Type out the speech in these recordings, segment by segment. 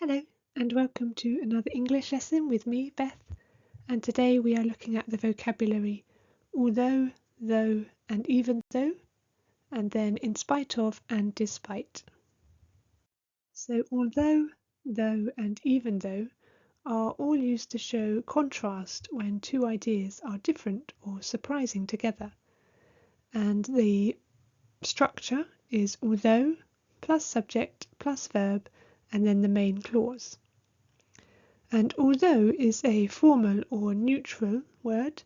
Hello and welcome to another English lesson with me, Beth, and today we are looking at the vocabulary although, though and even though, and then in spite of and despite. So although, though and even though are all used to show contrast when two ideas are different or surprising together, and the structure is although plus subject plus verb and then the main clause. And although is a formal or neutral word,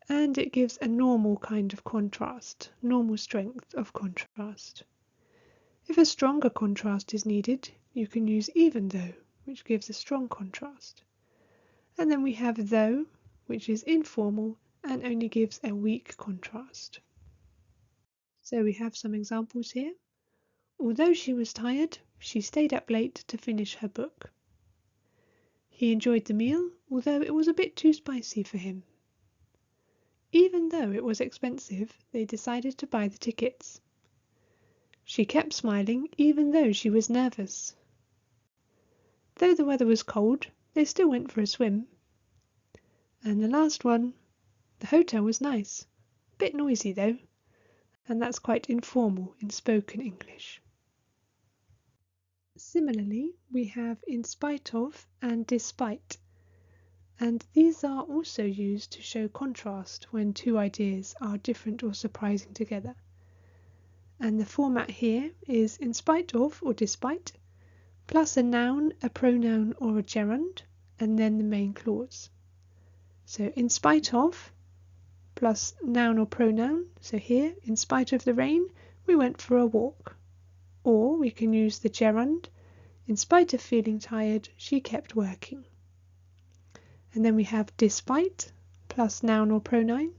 and it gives a normal kind of contrast, normal strength of contrast. If a stronger contrast is needed, you can use even though, which gives a strong contrast. And then we have though, which is informal and only gives a weak contrast. So we have some examples here. Although she was tired, she stayed up late to finish her book. He enjoyed the meal, although it was a bit too spicy for him. Even though it was expensive, they decided to buy the tickets. She kept smiling even though she was nervous. Though the weather was cold, they still went for a swim. And the last one, the hotel was nice. A bit noisy though, and that's quite informal in spoken English. Similarly, we have in spite of and despite, and these are also used to show contrast when two ideas are different or surprising together. And the format here is in spite of or despite, plus a noun, a pronoun or a gerund, and then the main clause. So in spite of plus noun or pronoun, so here, in spite of the rain, we went for a walk. Or we can use the gerund, in spite of feeling tired, she kept working. And then we have despite plus noun or pronoun.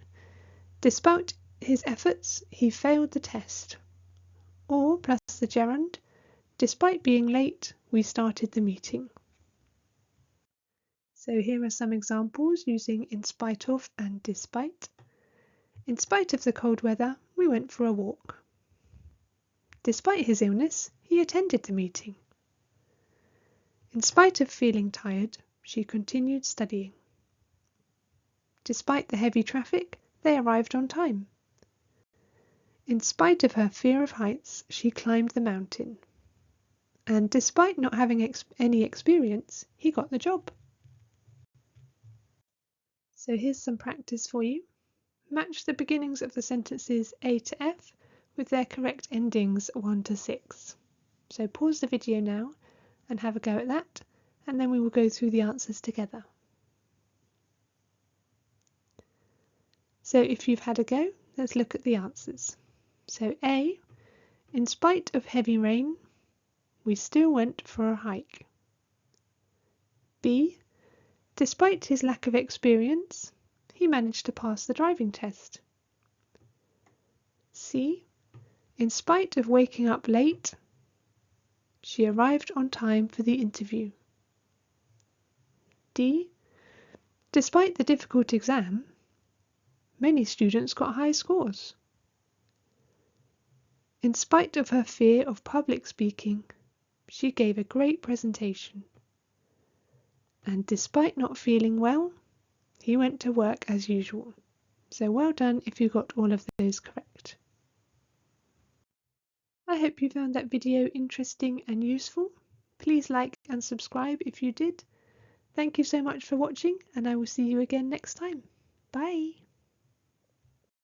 Despite his efforts, he failed the test. Or plus the gerund, despite being late, we started the meeting. So here are some examples using in spite of and despite. In spite of the cold weather, we went for a walk. Despite his illness, he attended the meeting. In spite of feeling tired, she continued studying. Despite the heavy traffic, they arrived on time. In spite of her fear of heights, she climbed the mountain. And despite not having any experience, he got the job. So here's some practice for you. Match the beginnings of the sentences A to F with their correct endings 1 to 6. So pause the video now and have a go at that, and then we will go through the answers together. So if you've had a go, let's look at the answers. So A, in spite of heavy rain, we still went for a hike. B, despite his lack of experience, he managed to pass the driving test. C, in spite of waking up late, she arrived on time for the interview. D, despite the difficult exam, many students got high scores. In spite of her fear of public speaking, she gave a great presentation. And despite not feeling well, he went to work as usual. So well done if you got all of those correct. I hope you found that video interesting and useful. Please like and subscribe if you did. Thank you so much for watching, and I will see you again next time. Bye!